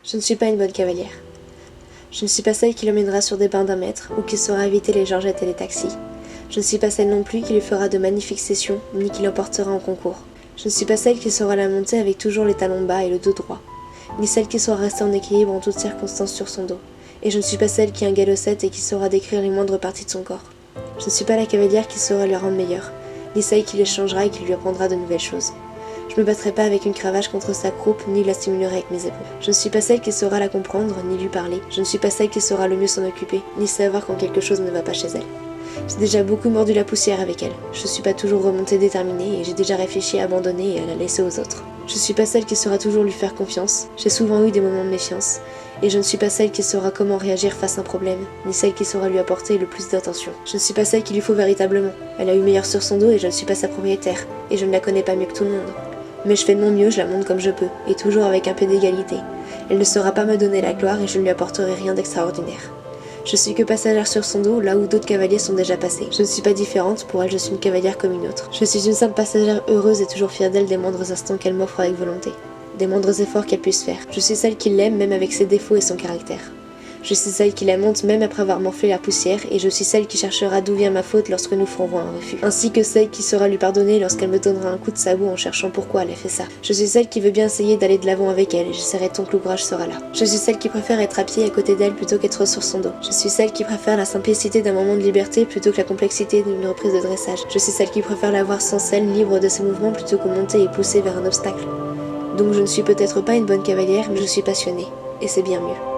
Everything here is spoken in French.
Je ne suis pas une bonne cavalière. Je ne suis pas celle qui l'emmènera sur des bains d'un mètre ou qui saura éviter les georgettes et les taxis. Je ne suis pas celle non plus qui lui fera de magnifiques sessions, ni qui l'emportera en concours. Je ne suis pas celle qui saura la monter avec toujours les talons bas et le dos droit, ni celle qui saura rester en équilibre en toutes circonstances sur son dos. Et je ne suis pas celle qui a un galop 7 et qui saura décrire les moindres parties de son corps. Je ne suis pas la cavalière qui saura le rendre meilleur, ni celle qui les changera et qui lui apprendra de nouvelles choses. Je me battrai pas avec une cravache contre sa croupe, ni la stimulerai avec mes épaules. Je ne suis pas celle qui saura la comprendre, ni lui parler. Je ne suis pas celle qui saura le mieux s'en occuper, ni savoir quand quelque chose ne va pas chez elle. J'ai déjà beaucoup mordu la poussière avec elle. Je suis pas toujours remontée déterminée et j'ai déjà réfléchi à abandonner et à la laisser aux autres. Je suis pas celle qui saura toujours lui faire confiance. J'ai souvent eu des moments de méfiance. Et je ne suis pas celle qui saura comment réagir face à un problème, ni celle qui saura lui apporter le plus d'attention. Je ne suis pas celle qu'il lui faut véritablement. Elle a eu meilleur sur son dos et je ne suis pas sa propriétaire. Et je ne la connais pas mieux que tout le monde. Mais je fais de mon mieux, je la monte comme je peux, et toujours avec un peu d'égalité. Elle ne saura pas me donner la gloire et je ne lui apporterai rien d'extraordinaire. Je suis que passagère sur son dos, là où d'autres cavaliers sont déjà passés. Je ne suis pas différente, pour elle je suis une cavalière comme une autre. Je suis une simple passagère heureuse et toujours fière d'elle des moindres instants qu'elle m'offre avec volonté. Des moindres efforts qu'elle puisse faire. Je suis celle qui l'aime même avec ses défauts et son caractère. Je suis celle qui la monte même après avoir morflé la poussière et je suis celle qui cherchera d'où vient ma faute lorsque nous ferons un refus. Ainsi que celle qui saura lui pardonner lorsqu'elle me donnera un coup de sabot en cherchant pourquoi elle a fait ça. Je suis celle qui veut bien essayer d'aller de l'avant avec elle et j'essaierai tant que l'ouvrage sera là. Je suis celle qui préfère être à pied à côté d'elle plutôt qu'être sur son dos. Je suis celle qui préfère la simplicité d'un moment de liberté plutôt que la complexité d'une reprise de dressage. Je suis celle qui préfère la voir sans selle, libre de ses mouvements plutôt que monter et pousser vers un obstacle. Donc je ne suis peut-être pas une bonne cavalière, mais je suis passionnée, et c'est bien mieux.